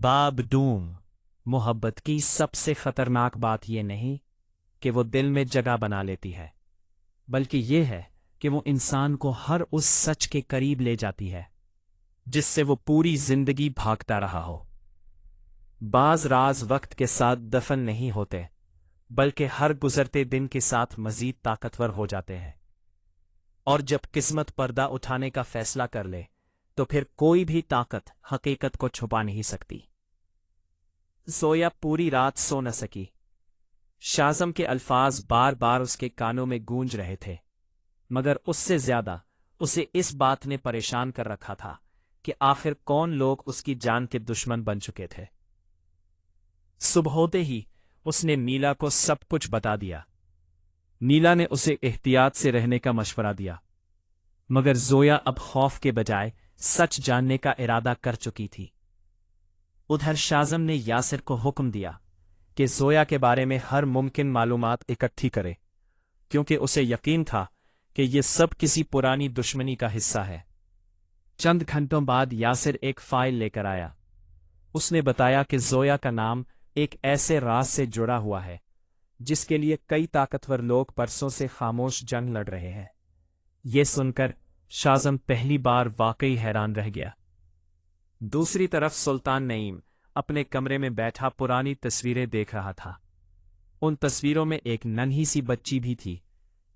باب دوم محبت کی سب سے خطرناک بات یہ نہیں کہ وہ دل میں جگہ بنا لیتی ہے، بلکہ یہ ہے کہ وہ انسان کو ہر اس سچ کے قریب لے جاتی ہے جس سے وہ پوری زندگی بھاگتا رہا ہو۔ بعض راز وقت کے ساتھ دفن نہیں ہوتے، بلکہ ہر گزرتے دن کے ساتھ مزید طاقتور ہو جاتے ہیں، اور جب قسمت پردہ اٹھانے کا فیصلہ کر لے تو پھر کوئی بھی طاقت حقیقت کو چھپا نہیں سکتی۔ زویا پوری رات سو نہ سکی۔ شازم کے الفاظ بار بار اس کے کانوں میں گونج رہے تھے، مگر اس سے زیادہ اسے اس بات نے پریشان کر رکھا تھا کہ آخر کون لوگ اس کی جان کے دشمن بن چکے تھے۔ صبح ہوتے ہی اس نے نیلا کو سب کچھ بتا دیا۔ نیلا نے اسے احتیاط سے رہنے کا مشورہ دیا، مگر زویا اب خوف کے بجائے سچ جاننے کا ارادہ کر چکی تھی۔ ادھر شازم نے یاسر کو حکم دیا کہ زویا کے بارے میں ہر ممکن معلومات اکٹھی کرے، کیونکہ اسے یقین تھا کہ یہ سب کسی پرانی دشمنی کا حصہ ہے۔ چند گھنٹوں بعد یاسر ایک فائل لے کر آیا۔ اس نے بتایا کہ زویا کا نام ایک ایسے راز سے جڑا ہوا ہے جس کے لیے کئی طاقتور لوگ برسوں سے خاموش جنگ لڑ رہے ہیں۔ یہ سن کر شازم پہلی بار واقعی حیران رہ گیا۔ دوسری طرف سلطان نعیم اپنے کمرے میں بیٹھا پرانی تصویریں دیکھ رہا تھا۔ ان تصویروں میں ایک ننھی سی بچی بھی تھی،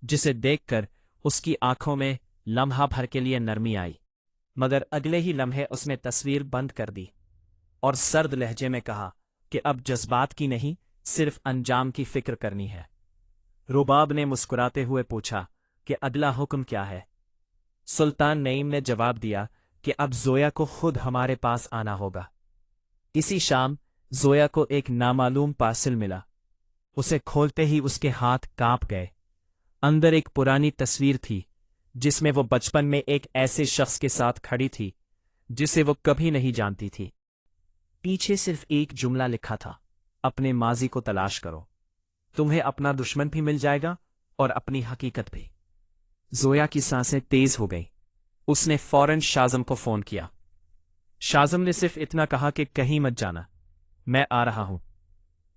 جسے دیکھ کر اس کی آنکھوں میں لمحہ بھر کے لیے نرمی آئی، مگر اگلے ہی لمحے اس نے تصویر بند کر دی اور سرد لہجے میں کہا کہ اب جذبات کی نہیں، صرف انجام کی فکر کرنی ہے۔ رباب نے مسکراتے ہوئے پوچھا کہ اگلا حکم کیا ہے؟ سلطان نعیم نے جواب دیا کہ اب زویا کو خود ہمارے پاس آنا ہوگا۔ اسی شام زویا کو ایک نامعلوم پارسل ملا۔ اسے کھولتے ہی اس کے ہاتھ کانپ گئے۔ اندر ایک پرانی تصویر تھی جس میں وہ بچپن میں ایک ایسے شخص کے ساتھ کھڑی تھی جسے وہ کبھی نہیں جانتی تھی۔ پیچھے صرف ایک جملہ لکھا تھا، اپنے ماضی کو تلاش کرو، تمہیں اپنا دشمن بھی مل جائے گا اور اپنی حقیقت بھی۔ زویا کی سانسیں تیز ہو گئیں۔ اس نے فوراً شازم کو فون کیا۔ شازم نے صرف اتنا کہا کہ کہیں مت جانا، میں آ رہا ہوں۔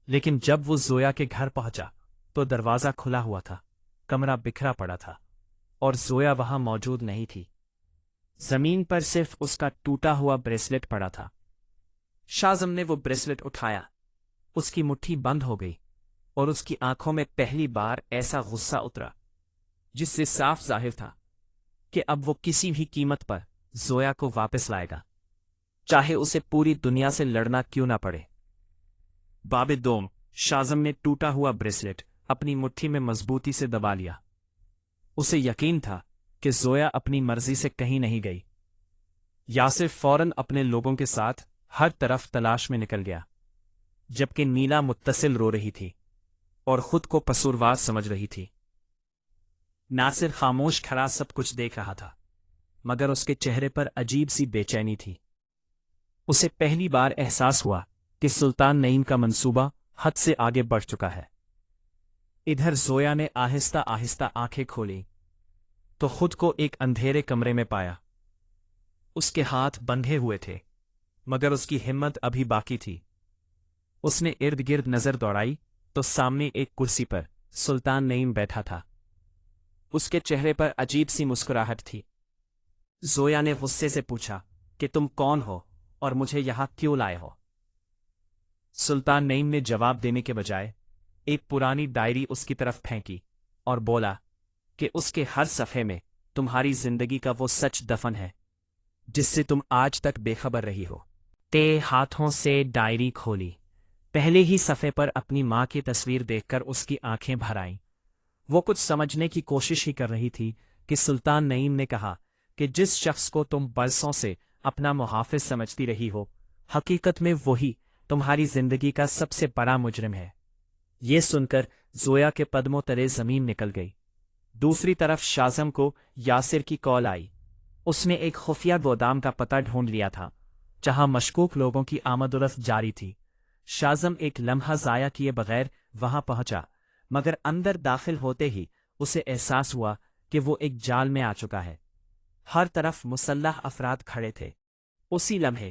لیکن جب وہ زویا کے گھر پہنچا تو دروازہ کھلا ہوا تھا، کمرہ بکھرا پڑا تھا اور زویا وہاں موجود نہیں تھی۔ زمین پر صرف اس کا ٹوٹا ہوا بریسلٹ پڑا تھا۔ شازم نے وہ بریسلٹ اٹھایا، اس کی مٹھی بند ہو گئی اور اس کی آنکھوں میں پہلی بار ایسا غصہ اترا جس سے صاف ظاہر تھا کہ اب وہ کسی بھی قیمت پر زویا کو واپس لائے گا، چاہے اسے پوری دنیا سے لڑنا کیوں نہ پڑے۔ باب دوم شازم نے ٹوٹا ہوا بریسلٹ اپنی مٹھی میں مضبوطی سے دبا لیا۔ اسے یقین تھا کہ زویا اپنی مرضی سے کہیں نہیں گئی۔ یاسر فوراً اپنے لوگوں کے ساتھ ہر طرف تلاش میں نکل گیا، جبکہ نیلا متصل رو رہی تھی اور خود کو قصوروار سمجھ رہی تھی۔ ناصر خاموش کھڑا سب کچھ دیکھ رہا تھا، مگر اس کے چہرے پر عجیب سی بے چینی تھی۔ اسے پہلی بار احساس ہوا کہ سلطان نعیم کا منصوبہ حد سے آگے بڑھ چکا ہے۔ ادھر زویا نے آہستہ آہستہ آنکھیں کھولی تو خود کو ایک اندھیرے کمرے میں پایا۔ اس کے ہاتھ بندھے ہوئے تھے، مگر اس کی ہمت ابھی باقی تھی۔ اس نے ارد گرد نظر دوڑائی تو سامنے ایک کرسی پر سلطان نعیم بیٹھا تھا۔ اس کے چہرے پر عجیب سی مسکراہٹ تھی۔ زویا نے غصے سے پوچھا کہ تم کون ہو اور مجھے یہاں کیوں لائے ہو؟ سلطان نعیم نے جواب دینے کے بجائے ایک پرانی ڈائری اس کی طرف پھینکی اور بولا کہ اس کے ہر صفحے میں تمہاری زندگی کا وہ سچ دفن ہے جس سے تم آج تک بے خبر رہی ہو۔ تے ہاتھوں سے ڈائری کھولی۔ پہلے ہی صفحے پر اپنی ماں کی تصویر دیکھ کر اس کی آنکھیں بھر آئیں۔ وہ کچھ سمجھنے کی کوشش ہی کر رہی تھی کہ سلطان نعیم نے کہا کہ جس شخص کو تم برسوں سے اپنا محافظ سمجھتی رہی ہو، حقیقت میں وہی تمہاری زندگی کا سب سے بڑا مجرم ہے۔ یہ سن کر زویا کے قدموں تلے زمین نکل گئی۔ دوسری طرف شازم کو یاسر کی کال آئی۔ اس نے ایک خفیہ گودام کا پتہ ڈھونڈ لیا تھا جہاں مشکوک لوگوں کی آمد و رفت جاری تھی۔ شازم ایک لمحہ ضائع کیے بغیر وہاں پہنچا، مگر اندر داخل ہوتے ہی اسے احساس ہوا کہ وہ ایک جال میں آ چکا ہے۔ ہر طرف مسلح افراد کھڑے تھے۔ اسی لمحے